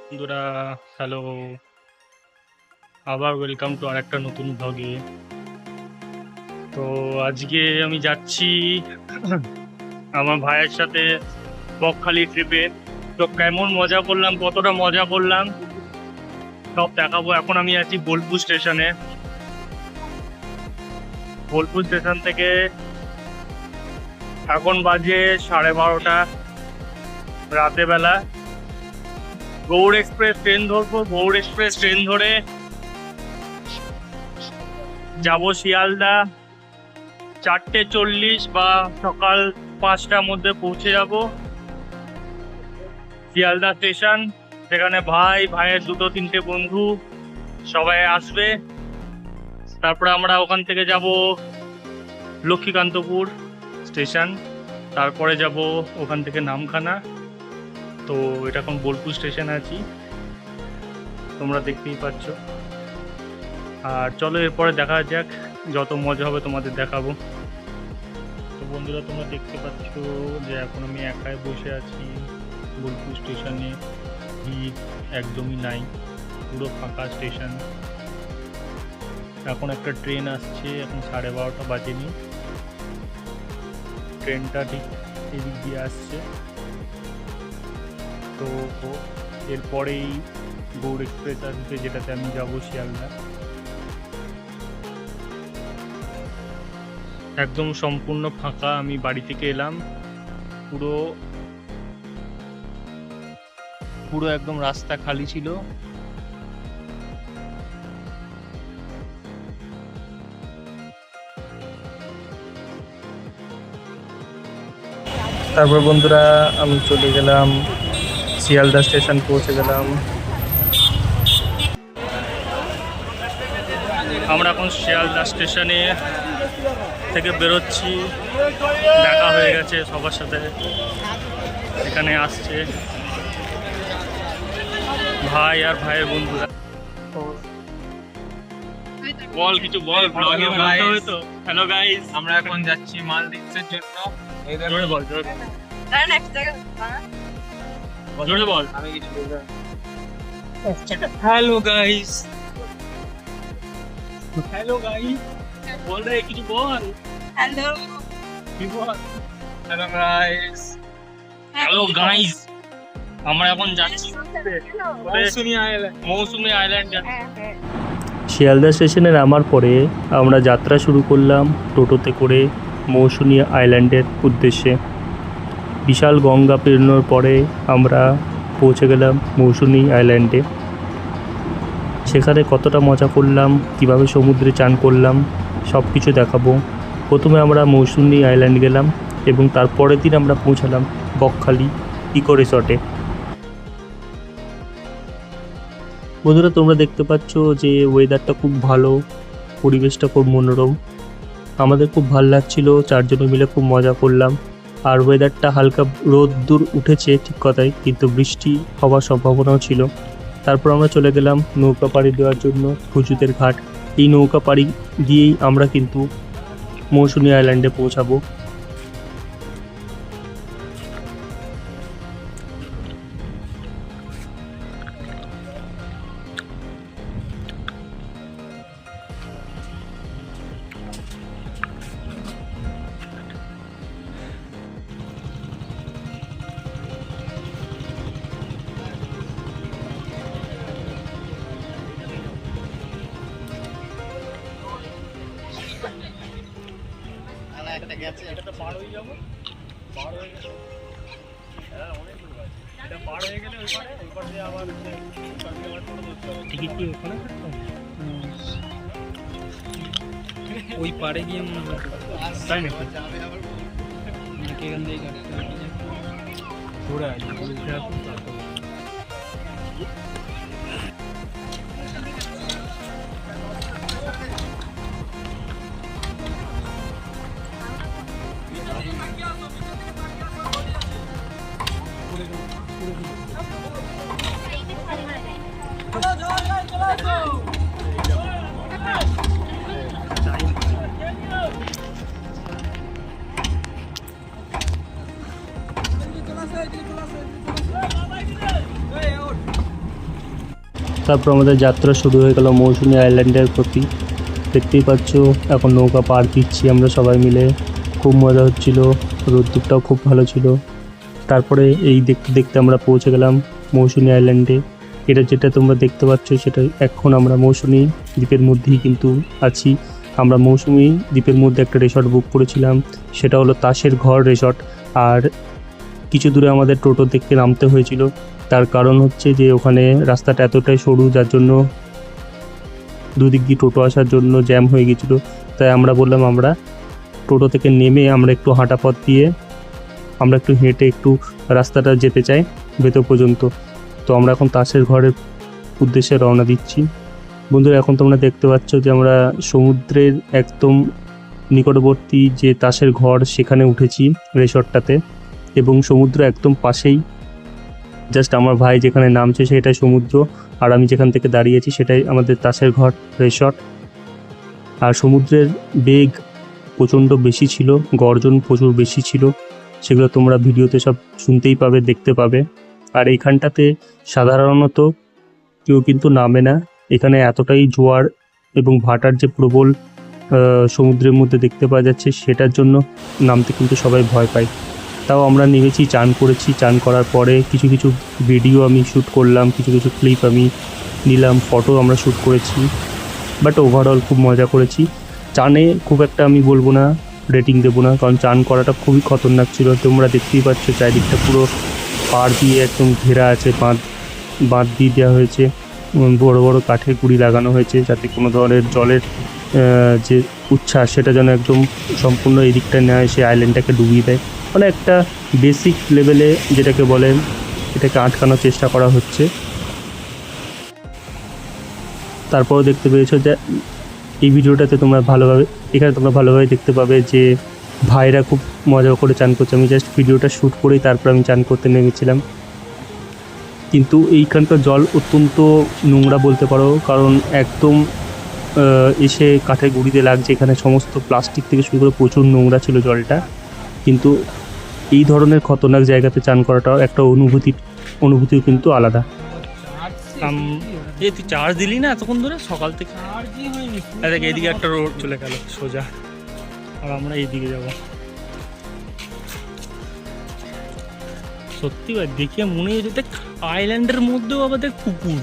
বন্ধুরা, হ্যালো, আবার welcome to আরেকটা নতুন ব্লগে। তো আজকে আমি যাচ্ছি আমার ভাইয়ের সাথে বকখালি ট্রিপে। তো কেমন মজা করলাম, কতটা মজা করলাম সব দেখাবো। এখন আমি আছি বোলপুর স্টেশনে। বোলপুর স্টেশন থেকে এখন বাজে 12:30 রাতে বেলা। গৌড় এক্সপ্রেস ট্রেন ধরবো। গৌড় এক্সপ্রেস ট্রেন ধরে যাব শিয়ালদা। 4:40 বা সকাল 5টার মধ্যে পৌঁছে যাব শিয়ালদা স্টেশন। সেখানে ভাইয়ের দুটো তিনটে বন্ধু সবাই আসবে। তারপরে আমরা ওখান থেকে যাব লক্ষ্মীকান্তপুর স্টেশন। তারপরে যাব ওখান থেকে নামখানা। তো এটা এখন বোলপুর স্টেশনে আছি, তোমরা দেখতেই পাচ্ছ। আর চলো এরপরে দেখা যাক, যত মজা হবে তোমাদের দেখাবো। তো বন্ধুরা, তোমরা দেখতে পাচ্ছ যে এখন আমি একাই বসে আছি বোলপুর স্টেশনে। ভিড় একদমই নাই, পুরো ফাঁকা স্টেশন। এখন একটা ট্রেন আসছে, এখন 12:30 বাজেনি। ট্রেনটা ঠিক এদিক দিয়ে আসছে। তো এরপরেই গৌড় এক্সপ্রেস আসবে, যেটাতে আমি যাবো শিয়ালদা। একদম সম্পূর্ণ ফাঁকা। আমি বাড়ি থেকে এলাম, পুরো পুরো একদম রাস্তা খালি ছিল। তারপর বন্ধুরা আমি চলে গেলাম শিয়ালদা স্টেশন, পৌঁছে গেলাম। আমরা এখন শিয়ালদা স্টেশনে থেকে বেরোচ্ছি। দেখা হয়ে গেছে সবার সাথে, এখানে আসছে ভাই আর ভাইয়ের বন্ধুরা। বল কিছু বল, ব্লগে বলতে হবে তো। হ্যালো গাইস, আমরা এখন যাচ্ছি মালদ্বীপের জন্য। জোরে বল, জোরে বল। আমি কিছু বলবো। হ্যালো গাইস, হ্যালো গাইস, বল রে কিছু বল। হ্যালো কি বল? হ্যালো গাইস, হ্যালো গাইস, আমরা এখন যাচ্ছি মৌসুমী আইল্যান্ড। শিয়ালদা স্টেশনে নামার পরে আমরা যাত্রা শুরু করলাম টোটোতে করে মৌসুমী আইল্যান্ডের উদ্দেশ্যে। বিশাল গঙ্গা পেরোনোর পরে আমরা পৌঁছে গেলাম মৌসুমী আইল্যান্ডে। সেখানে কতটা মজা করলাম, কিভাবে সমুদ্রে চান করলাম, সব কিছু দেখাবো। প্রথমে আমরা মৌসুমী আইল্যান্ড গেলাম এবং তারপরের দিন আমরা পৌঁছালাম বকখালি ইকো রিসর্টে। বন্ধুরা, তোমরা দেখতে পাচ্ছ যে ওয়েদারটা খুব ভালো, পরিবেশটা খুব মনোরম। আমাদের খুব ভালো লাগছিল, চারজনে মিলে খুব মজা করলাম। আর ওয়েদারটা হালকা রোদ্দুর উঠেছে ঠিক কথাই, কিন্তু বৃষ্টি হওয়ার সম্ভাবনাও ছিল। তারপর আমরা চলে গেলাম নৌকা পাড়ি দেওয়ার জন্য খুজুদের ঘাট। এই নৌকা পাড়ি দিয়েই আমরা কিন্তু মৌসুমী আইল্যান্ডে পৌঁছাবো। এটা পার হয়ে যাবো, পার হয়ে গেলে হ্যাঁ অনেক দূর আছে। এটা পার হয়ে গেলে ওই পারে দিয়ে আবার টিকিট কি ওখানে ওই পারে গিয়ে মনে হয় তাই নাকি? এখান থেকে ঘুরে আসবো। তারপর আমাদের যাত্রা শুরু হয়ে গেল মৌসুমী আইল্যান্ডের প্রতি। দেখতেই পাচ্ছ এখন নৌকা পার দিচ্ছি আমরা সবাই মিলে, খুব মজা হচ্ছিল, রোদ্দুরটাও খুব ভালো ছিল। তারপরে এই দেখতে দেখতে আমরা পৌঁছে গেলাম মৌসুমী আইল্যান্ডে। এটা যেটা তোমরা দেখতে পাচ্ছ সেটা এখন আমরা মৌসুমী দ্বীপের মধ্যেই কিন্তু আছি। আমরা মৌসুমী দ্বীপের মধ্যে একটা রিসর্ট বুক করেছিলাম, সেটা হলো তাসের ঘর রিসর্ট। আর কিছু দূরে আমাদের টোটো দেখতে নামতে হয়েছিল, তার কারণ হচ্ছে যে ওখানে রাস্তাটা এতটাই সরু যার জন্য দুদিক দিয়ে টোটো আসার জন্য জ্যাম হয়ে গেছিলো। তাই আমরা বললাম আমরা টোটো থেকে নেমে আমরা একটু হাঁটা পথ দিয়ে আমরা একটু হেঁটে একটু রাস্তাটা যেতে চাই ভেতর পর্যন্ত। তো আমরা এখন তাসের ঘরের উদ্দেশ্যে রওনা দিচ্ছি। বন্ধুরা এখন তোমরা দেখতে পাচ্ছ যে আমরা সমুদ্রের একদম নিকটবর্তী যে তাসের ঘর সেখানে উঠেছি রিসর্টটাতে, এবং সমুদ্র একদম পাশেই। জাস্ট আমার ভাই যেখানে নামছে সেটাই সমুদ্র, আর আমি যেখান থেকে দাঁড়িয়েছি সেটাই আমাদের তাসের ঘর রিসর্ট। আর সমুদ্রের বেগ প্রচণ্ড বেশি ছিল, গর্জন প্রচুর বেশি ছিল, সেগুলো তোমরা ভিডিওতে সব শুনতেই পাবে, দেখতে পাবে। আর এইখানটাতে সাধারণত কেউ কিন্তু নামে না, এখানে এতটাই জোয়ার এবং ভাটার যে প্রবল সমুদ্রের মধ্যে দেখতে পাওয়া যাচ্ছে সেটার জন্য নামতে কিন্তু সবাই ভয় পায়। তাও আমরা নেমেছি, চান করেছি, চান করার পরে কিছু কিছু ভিডিও আমি শ্যুট করলাম, কিছু কিছু ক্লিপ আমি নিলাম, ফটো আমরা শ্যুট করেছি। বাট ওভারঅল খুব মজা করেছি। চানে খুব একটা আমি বলবো না, রেটিং দেবো না, কারণ চান করাটা খুবই খতরনাক ছিল। তোমরা দেখতেই পাচ্ছ চারিদিকটা পুরো পাড় দিয়ে একদম ঘেরা আছে, বাঁধ দিয়ে দেওয়া হয়েছে, বড় বড় কাঠের গুঁড়ি লাগানো হয়েছে যাতে কোনো ধরনের জলের যে উচ্ছ্বাস সেটা যেন একদম সম্পূর্ণ এই দিকটা না এসে আইল্যান্ডটাকে ডুবিয়ে দেয়। মানে একটা বেসিক লেভেলে যেটাকে বলে এটাকে আটকানোর চেষ্টা করা হচ্ছে। তারপরেও দেখতে পেয়েছো যে এই ভিডিওটাতে তোমরা ভালোভাবে দেখতে পাবে যে ভাইরা খুব মজা করে চান করছে। আমি জাস্ট ভিডিওটা শ্যুট করেই তারপর আমি চান করতে নেমেছিলাম। কিন্তু এইখানকার জল অত্যন্ত নোংরা বলতে পারো, কারণ একদম এসে কাঠের গুঁড়িতে লাগছে। এখানে সমস্ত প্লাস্টিক থেকে শুরু করে প্রচুর নোংরা ছিল জলটা। কিন্তু এই ধরনের খতরনাক জায়গাতে চান করাটাও একটা অনুভূতিও কিন্তু আলাদা। তুই চার্জ দিলি না এতক্ষণ ধরে সকাল থেকে? দেখ এইদিকে একটা রোড চলে গেল সোজা, আর আমরা এইদিকে যাব। সত্যি ভাই দেখিয়ে মনে হয়েছে দেখ আইল্যান্ডের মধ্যেও আবার দেখ পুকুর,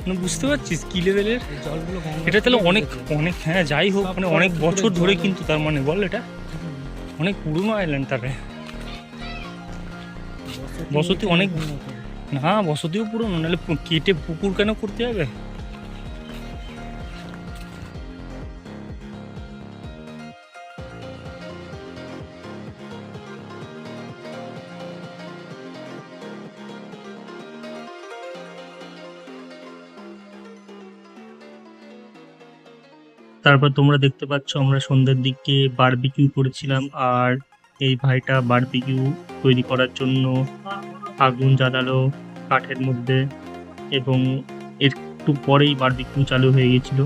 মানে বুঝতে পারছিস কি লেভেলের জলগুলো। এটা তাহলে অনেক অনেক, হ্যাঁ যাই হোক, মানে অনেক বছর ধরে কিন্তু, তার মানে বল এটা অনেক পুরনো আইল্যান্ড। তারে বসতি অনেক, না বসতিও পুরনো, নাহলে কেটে পুকুর কেন করতে হবে? তারপর তোমরা দেখতে পাচ্ছ আমরা সন্ধ্যের দিকে বারবিকিউ করেছিলাম, আর এই ভাইটা বারবিকিউ তৈরি করার জন্য আগুন জ্বালালো কাঠের মধ্যে, এবং একটু পরেই বারবিকিউ চালু হয়ে গেছিল।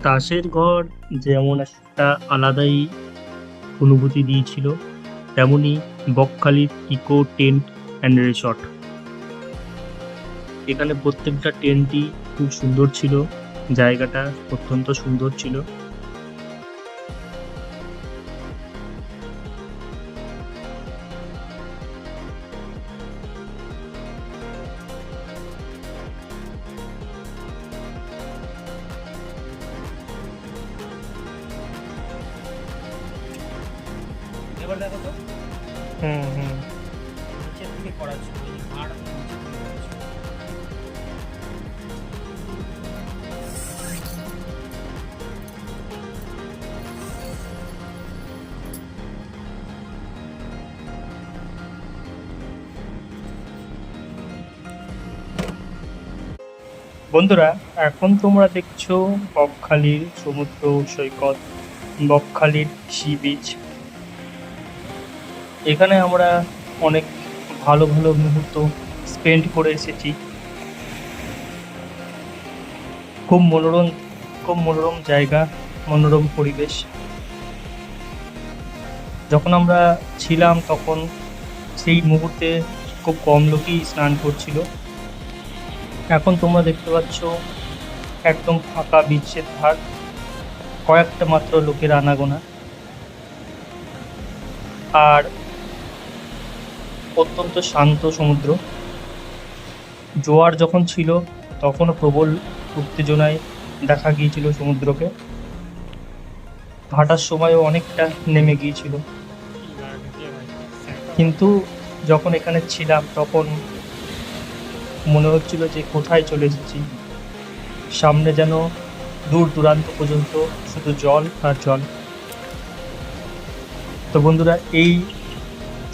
তাসের ঘর যেমন একটা আলাদাই অনুভূতি দিয়েছিল, তেমনি বকখালির ইকো টেন্ট অ্যান্ড রিসর্ট, এখানে প্রত্যেকটা টেন্টই খুব সুন্দর ছিল, জায়গাটা অত্যন্ত সুন্দর ছিল। হুম হুম বন্ধুরা, এখন তোমরা দেখছো বকখালির সমুদ্র সৈকত, বকখালির সি বিচ। এখানে আমরা অনেক ভালো ভালো মুহূর্ত স্পেন্ড করে এসেছি। খুব মনোরম, খুব মনোরম জায়গা, মনোরম পরিবেশ। যখন আমরা ছিলাম তখন সেই মুহূর্তে খুব কম লোকই স্নান করছিল। এখন তোমরা দেখতে পাচ্ছ একদম ফাঁকা বিচের ধার, কয়েকটা মাত্র লোকের আনাগোনা। আর অত্যন্ত শান্ত সমুদ্র। জোয়ার যখন ছিল তখনও প্রবল উত্তেজনায় দেখা গিয়েছিল সমুদ্রকে। ভাটার সময়ও অনেকটা নেমে গিয়েছিল, কিন্তু যখন এখানে ছিলাম তখন মনে হচ্ছিল যে কোথায় চলে এসেছি। সামনে যেন দূর দূরান্ত পর্যন্ত শুধু জল আর জল। তো বন্ধুরা, এই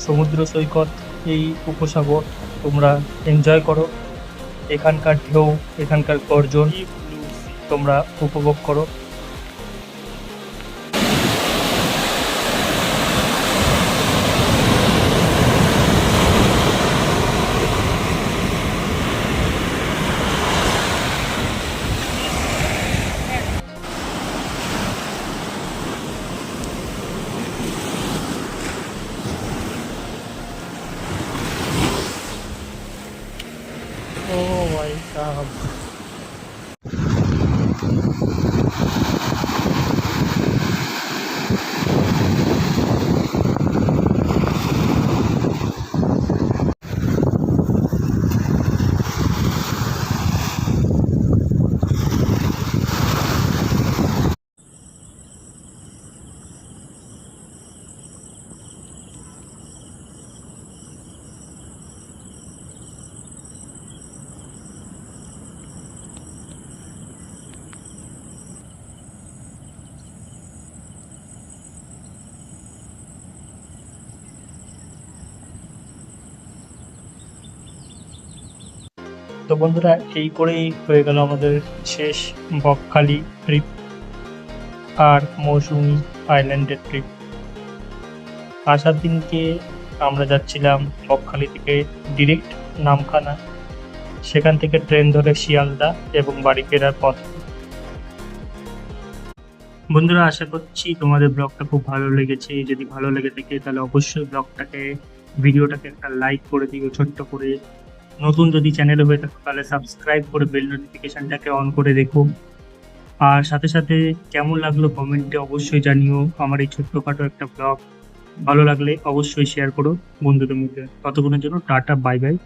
সমুদ্র সৈকত, এই উপসাগর তোমরা এনজয় করো। এখানকার ঢেউ, এখানকার গর্জন তোমরা উপভোগ করো। ও মাই গড! তো বন্ধুরা, এই করেই হয়ে গেল আমাদের শেষ বকখালি ট্রিপ আর মৌসুমী আইল্যান্ডের ট্রিপ। আসার দিনকে আমরা যাচ্ছিলাম বকখালি থেকে ডিরেক্ট নামখানা, সেখান থেকে ট্রেন ধরে শিয়ালদা এবং বাড়ি ফেরার পথ। বন্ধুরা, আশা করছি তোমাদের ব্লগটা খুব ভালো লেগেছে। যদি ভালো লেগে থাকে তাহলে অবশ্যই ভিডিওটাকে একটা লাইক করে দিও ছোট্ট করে। নতুন যদি চ্যানেলে হয়ে থাকো তাহলে সাবস্ক্রাইব করে বেল নোটিফিকেশনটাকে অন করে দেখো। আর সাথে সাথে কেমন লাগলো কমেন্টে অবশ্যই জানিও। আমার এই ছোট্টখাটো একটা ব্লগ ভালো লাগলে অবশ্যই শেয়ার করো বন্ধুদের মধ্যে। ততক্ষণের জন্য টাটা, বাই বাই।